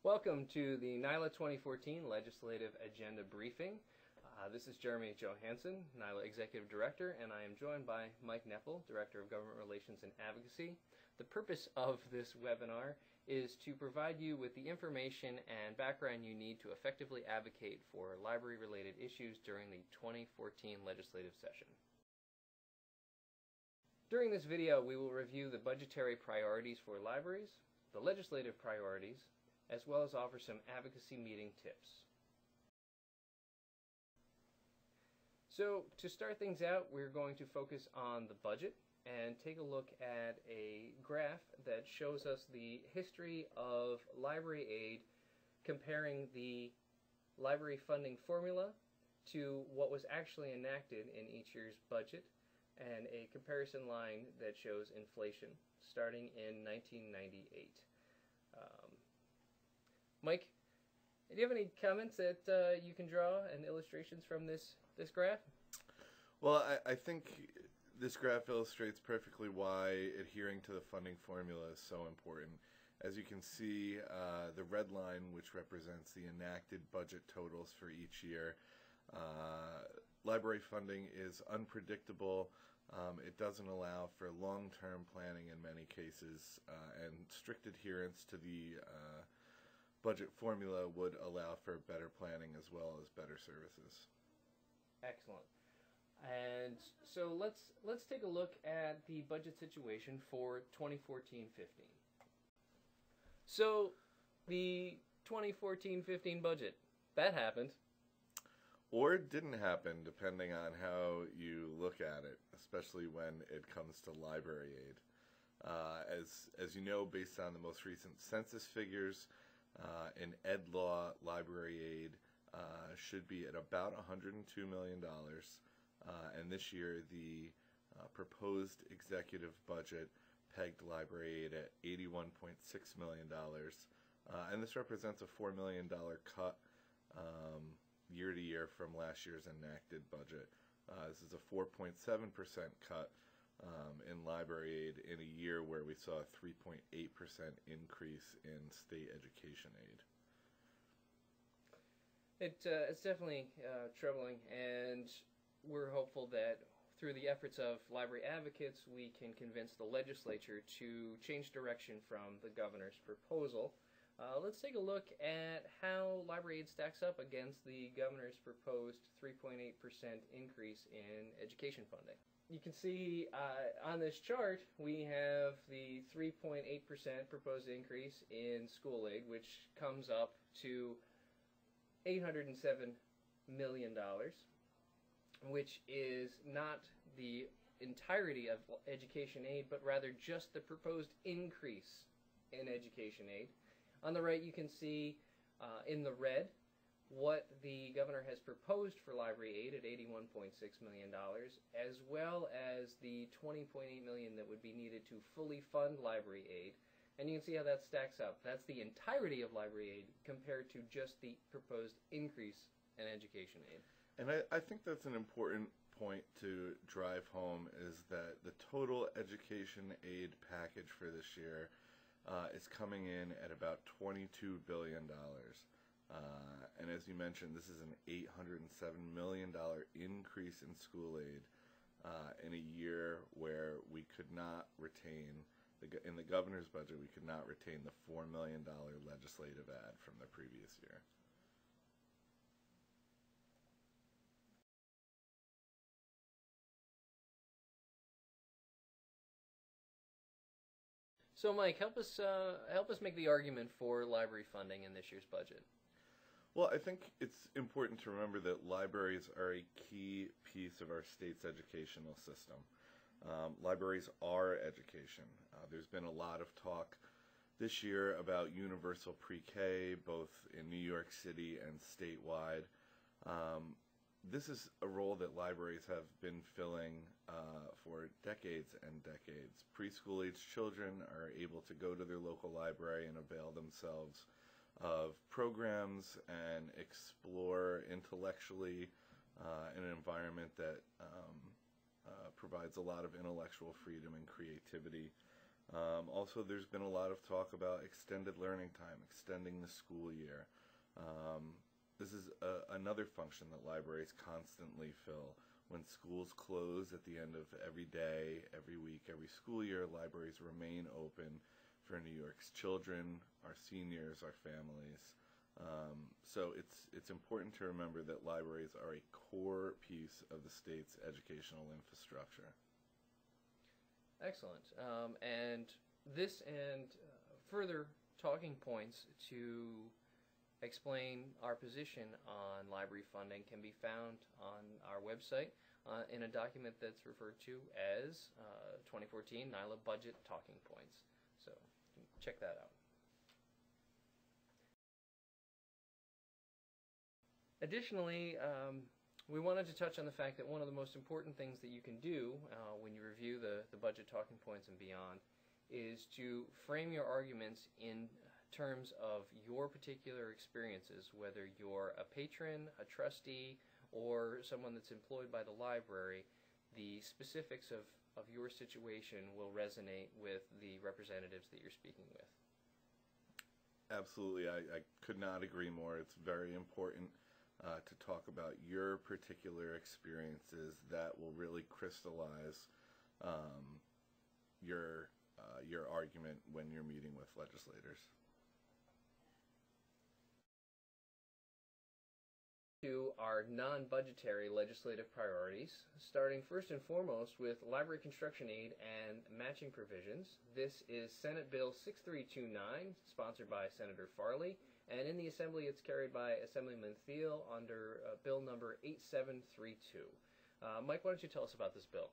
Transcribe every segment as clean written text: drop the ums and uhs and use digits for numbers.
Welcome to the NYLA 2014 Legislative Agenda Briefing. This is Jeremy Johansson, NYLA Executive Director, and I am joined by Mike Nepple, Director of Government Relations and Advocacy. The purpose of this webinar is to provide you with the information and background you need to effectively advocate for library-related issues during the 2014 legislative session. During this video, we will review the budgetary priorities for libraries, the legislative priorities, as well as offer some advocacy meeting tips. So to start things out, we're going to focus on the budget and take a look at a graph that shows us the history of library aid comparing the library funding formula to what was actually enacted in each year's budget, and a comparison line that shows inflation starting in 1998. Mike, do you have any comments that you can draw and illustrations from this graph? Well, I think this graph illustrates perfectly why adhering to the funding formula is so important. As you can see, the red line, which represents the enacted budget totals for each year, library funding is unpredictable. It doesn't allow for long-term planning in many cases, and strict adherence to the budget formula would allow for better planning as well as better services. Excellent. And so let's take a look at the budget situation for 2014-15. So the 2014-15 budget, that happened. Or it didn't happen, depending on how you look at it, especially when it comes to library aid. As you know, based on the most recent census figures, in ed law, library aid should be at about $102 million. And this year, the proposed executive budget pegged library aid at $81.6 million. And this represents a $4 million cut year to year from last year's enacted budget. This is a 4.7% cut in library aid in a year where we saw a 3.8% increase in state education aid. It's definitely troubling, and we're hopeful that through the efforts of library advocates, we can convince the legislature to change direction from the governor's proposal. Let's take a look at how library aid stacks up against the governor's proposed 3.8% increase in education funding. You can see on this chart we have the 3.8% proposed increase in school aid, which comes up to $807 million, which is not the entirety of education aid, but rather just the proposed increase in education aid. On the right, you can see in the red what the governor has proposed for library aid at $81.6 million, as well as the $20.8 million that would be needed to fully fund library aid. And you can see how that stacks up. That's the entirety of library aid compared to just the proposed increase in education aid. And I think that's an important point to drive home, is that the total education aid package for this year is coming in at about $22 billion. And as you mentioned, this is an $807 million increase in school aid in a year where we could not retain, in the governor's budget, we could not retain the $4 million legislative add from the previous year. So, Mike, help us make the argument for library funding in this year's budget. Well, I think it's important to remember that libraries are a key piece of our state's educational system. Libraries are education. There's been a lot of talk this year about universal pre-K, both in New York City and statewide. This is a role that libraries have been filling for decades and decades. Preschool-aged children are able to go to their local library and avail themselves of programs and explore intellectually in an environment that provides a lot of intellectual freedom and creativity. Also, there's been a lot of talk about extended learning time, extending the school year. This is another function that libraries constantly fill. When schools close at the end of every day, every week, every school year, libraries remain open for New York's children, our seniors, our families. So it's important to remember that libraries are a core piece of the state's educational infrastructure. Excellent. And this and further talking points to explain our position on library funding can be found on our website in a document that's referred to as 2014 NYLA Budget Talking Points. So check that out. Additionally, we wanted to touch on the fact that one of the most important things that you can do when you review the budget talking points and beyond is to frame your arguments in terms of your particular experiences, whether you're a patron, a trustee, or someone that's employed by the library. The specifics of your situation will resonate with the representatives that you're speaking with. Absolutely. I could not agree more. It's very important to talk about your particular experiences that will really crystallize your argument when you're meeting with legislators. To our non-budgetary legislative priorities, starting first and foremost with library construction aid and matching provisions. This is Senate Bill 6329, sponsored by Senator Farley, and in the Assembly it's carried by Assemblyman Thiele under Bill number 8732. Mike, why don't you tell us about this bill?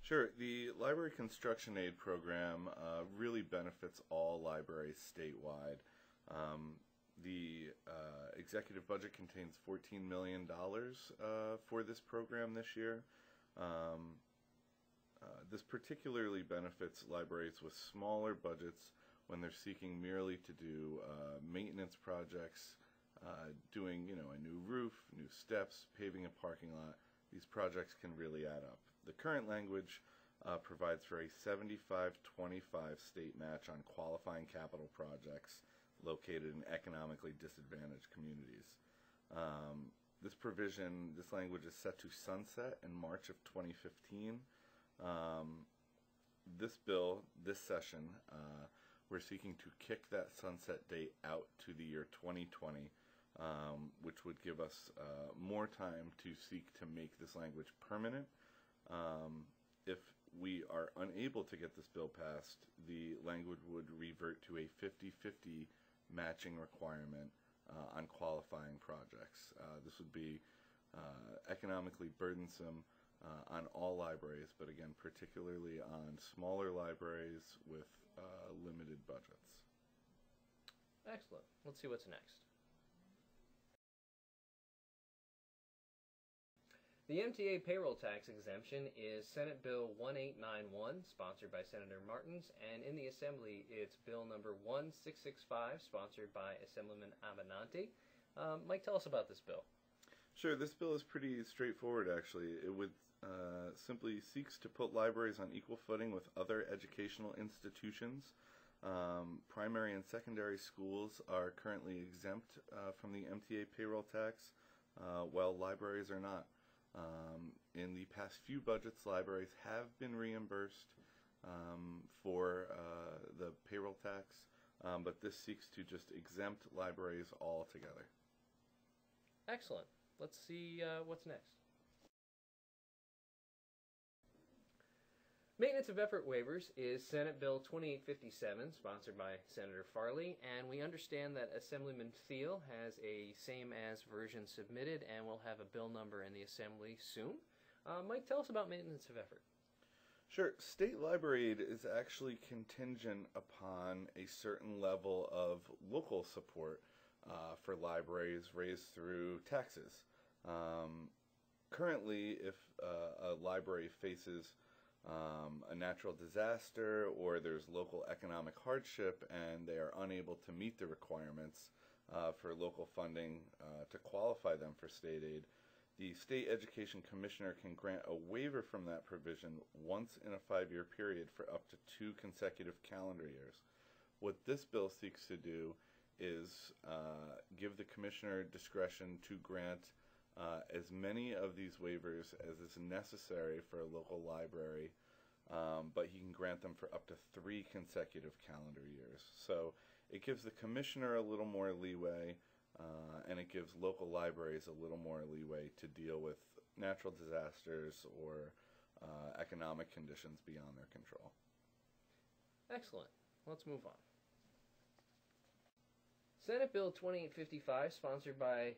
Sure. The Library Construction Aid Program really benefits all libraries statewide. The executive budget contains $14 million for this program this year. This particularly benefits libraries with smaller budgets when they're seeking merely to do maintenance projects, doing a new roof, new steps, paving a parking lot. These projects can really add up. The current language provides for a 75-25 state match on qualifying capital projects located in economically disadvantaged communities. This language is set to sunset in March of 2015. This bill, this session, we're seeking to kick that sunset date out to the year 2020, which would give us more time to seek to make this language permanent. If we are unable to get this bill passed, the language would revert to a 50-50 matching requirement on qualifying projects. This would be economically burdensome on all libraries, but again, particularly on smaller libraries with limited budgets. Excellent. Let's see what's next. The MTA Payroll Tax exemption is Senate Bill 1891, sponsored by Senator Martins, and in the Assembly it's Bill number 1665, sponsored by Assemblyman Avenatti. Mike, tell us about this bill. Sure, this bill is pretty straightforward, actually. It would simply seeks to put libraries on equal footing with other educational institutions. Primary and secondary schools are currently exempt from the MTA payroll tax, while libraries are not. In the past few budgets, libraries have been reimbursed for the payroll tax, but this seeks to just exempt libraries altogether. Excellent. Let's see what's next. Maintenance of effort waivers is Senate Bill 2857, sponsored by Senator Farley, and we understand that Assemblyman Thiele has a same-as version submitted and will have a bill number in the Assembly soon. Mike, tell us about maintenance of effort. Sure. State library aid is actually contingent upon a certain level of local support for libraries raised through taxes. Currently, if a library faces a natural disaster or there's local economic hardship and they are unable to meet the requirements for local funding to qualify them for state aid, the State Education Commissioner can grant a waiver from that provision once in a 5-year period for up to 2 consecutive calendar years. What this bill seeks to do is give the Commissioner discretion to grant as many of these waivers as is necessary for a local library, but he can grant them for up to 3 consecutive calendar years. So it gives the Commissioner a little more leeway, and it gives local libraries a little more leeway to deal with natural disasters or economic conditions beyond their control. Excellent. Let's move on. Senate Bill 2855, sponsored by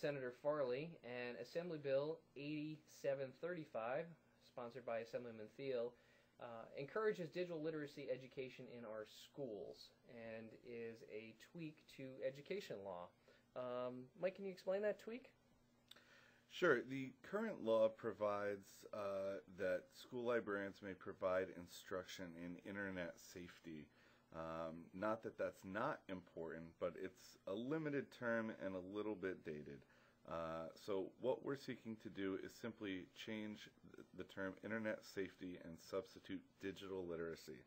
Senator Farley, and Assembly Bill 8735, sponsored by Assemblyman Thiele, encourages digital literacy education in our schools and is a tweak to education law. Mike, can you explain that tweak? Sure. The current law provides that school librarians may provide instruction in internet safety. Not that that's not important, but it's a limited term and a little bit dated. So what we're seeking to do is simply change the term internet safety and substitute digital literacy.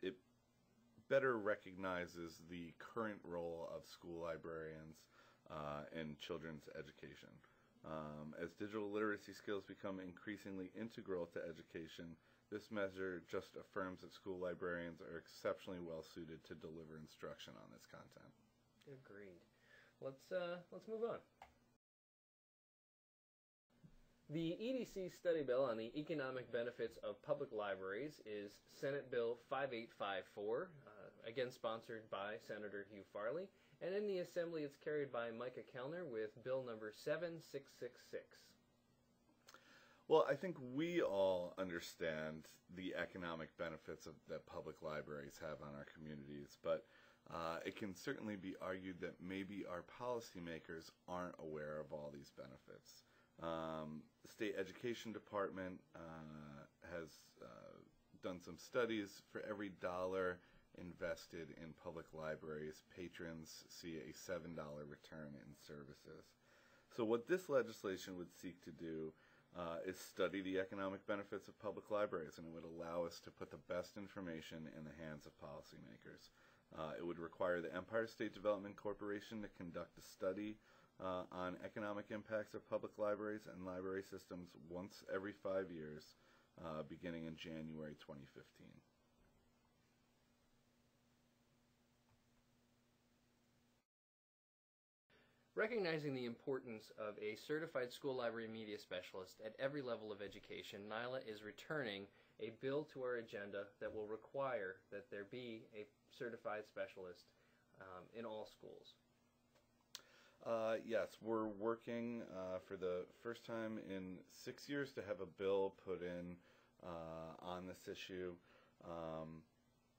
It better recognizes the current role of school librarians in children's education. As digital literacy skills become increasingly integral to education, this measure just affirms that school librarians are exceptionally well suited to deliver instruction on this content. Agreed. Let's move on. The EDC Study Bill on the Economic Benefits of Public Libraries is Senate Bill 5854, again sponsored by Senator Hugh Farley, and in the Assembly it's carried by Micah Kellner with Bill number 7666. Well, I think we all understand the economic benefits that public libraries have on our communities, but it can certainly be argued that maybe our policymakers aren't aware of all these benefits. The State Education Department has done some studies. For every dollar invested in public libraries, patrons see a $7 return in services. So what this legislation would seek to do is study the economic benefits of public libraries, and it would allow us to put the best information in the hands of policymakers. It would require the Empire State Development Corporation to conduct a study on economic impacts of public libraries and library systems once every 5 years, beginning in January 2015. Recognizing the importance of a certified school library media specialist at every level of education, NYLA is returning a bill to our agenda that will require that there be a certified specialist in all schools. Yes, we're working for the first time in 6 years to have a bill put in on this issue.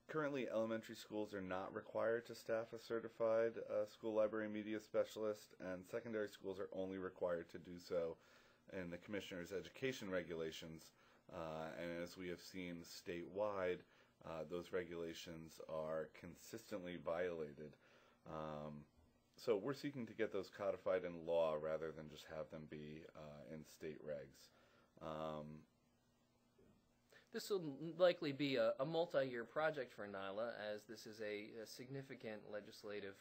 Currently, elementary schools are not required to staff a certified school library media specialist, and secondary schools are only required to do so in the Commissioner's education regulations. And as we have seen statewide, those regulations are consistently violated. So we're seeking to get those codified in law rather than just have them be in state regs. This will likely be a multi-year project for NYLA, as this is a significant legislative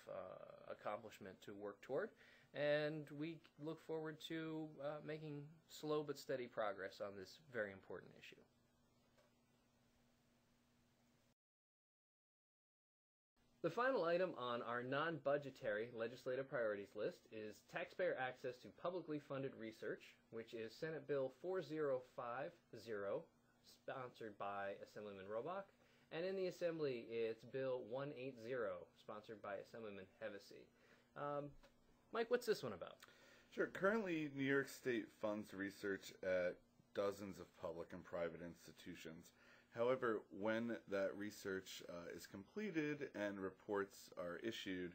accomplishment to work toward, and we look forward to making slow but steady progress on this very important issue. The final item on our non-budgetary legislative priorities list is taxpayer access to publicly funded research, which is Senate Bill 4050, sponsored by Assemblyman Robach, and in the Assembly it's Bill 180, sponsored by Assemblyman Hevesy. Mike, what's this one about? Sure. Currently, New York State funds research at dozens of public and private institutions. However, when that research is completed and reports are issued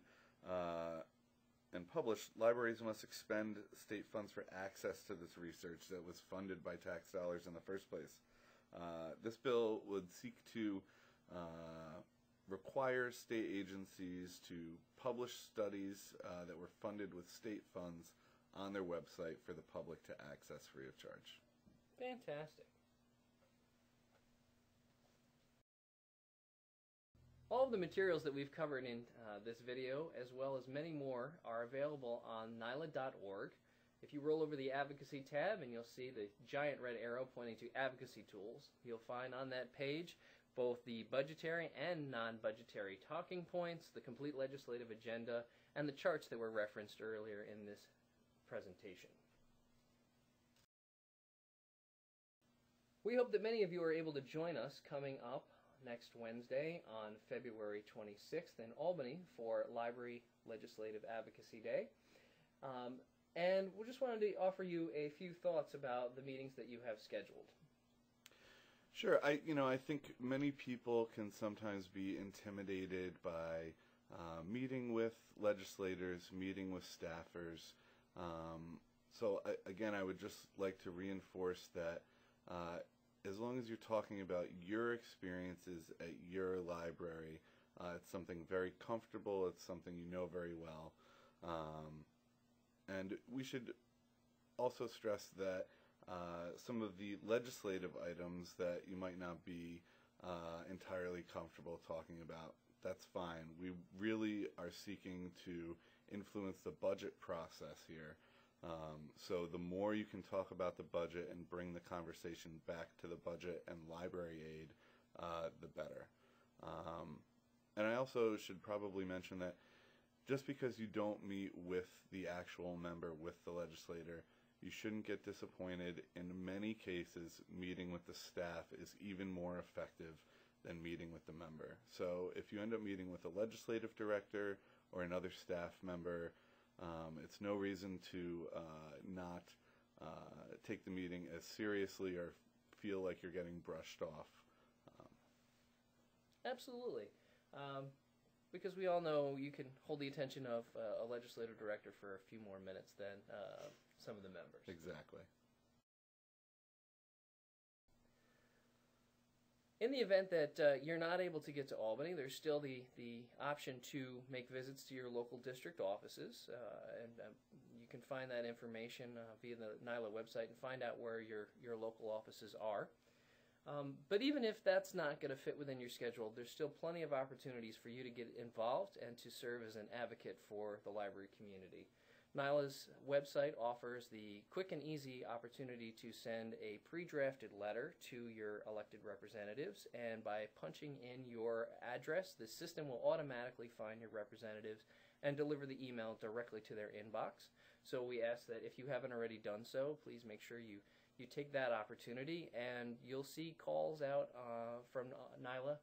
and published, libraries must expend state funds for access to this research that was funded by tax dollars in the first place. This bill would seek to require state agencies to publish studies that were funded with state funds on their website for the public to access free of charge. Fantastic. All of the materials that we've covered in this video, as well as many more, are available on NYLA.org. If you roll over the Advocacy tab, and you'll see the giant red arrow pointing to Advocacy Tools, you'll find on that page both the budgetary and non-budgetary talking points, the complete legislative agenda, and the charts that were referenced earlier in this presentation. We hope that many of you are able to join us coming up next Wednesday on February 26th in Albany for Library Legislative Advocacy Day. And we just wanted to offer you a few thoughts about the meetings that you have scheduled. Sure. I think many people can sometimes be intimidated by meeting with legislators, meeting with staffers. Again, I would just like to reinforce that as long as you're talking about your experiences at your library, it's something very comfortable, it's something you know very well. And we should also stress that some of the legislative items that you might not be entirely comfortable talking about, that's fine. We really are seeking to influence the budget process here. So the more you can talk about the budget and bring the conversation back to the budget and library aid, the better. And I also should probably mention that just because you don't meet with the actual member, with the legislator, you shouldn't get disappointed. In many cases, meeting with the staff is even more effective than meeting with the member. So if you end up meeting with a legislative director or another staff member, it's no reason to not take the meeting as seriously or feel like you're getting brushed off. Absolutely. Because we all know you can hold the attention of a legislative director for a few more minutes than some of the members. Exactly. In the event that you're not able to get to Albany, there's still the option to make visits to your local district offices, and you can find that information via the NYLA website and find out where your local offices are. But even if that's not going to fit within your schedule, there's still plenty of opportunities for you to get involved and to serve as an advocate for the library community. NYLA's website offers the quick and easy opportunity to send a pre-drafted letter to your elected representatives, and by punching in your address, the system will automatically find your representatives and deliver the email directly to their inbox. So we ask that if you haven't already done so, please make sure you take that opportunity, and you'll see calls out from NYLA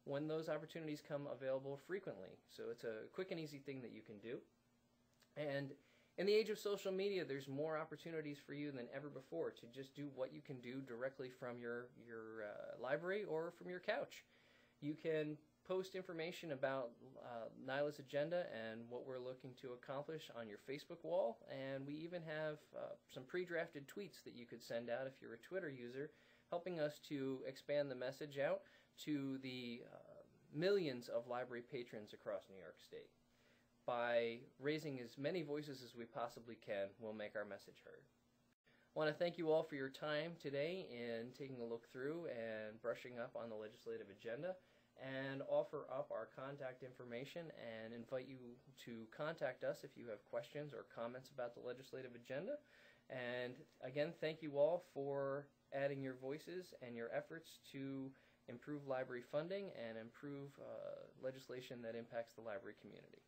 when those opportunities come available frequently. So it's a quick and easy thing that you can do. And in the age of social media, there's more opportunities for you than ever before to just do what you can do directly from your library or from your couch. You can post information about NYLA's agenda and what we're looking to accomplish on your Facebook wall, and we even have some pre-drafted tweets that you could send out if you're a Twitter user, helping us to expand the message out to the millions of library patrons across New York State. By raising as many voices as we possibly can, we'll make our message heard. I want to thank you all for your time today in taking a look through and brushing up on the legislative agenda, and offer up our contact information and invite you to contact us if you have questions or comments about the legislative agenda. And again, thank you all for adding your voices and your efforts to improve library funding and improve legislation that impacts the library community.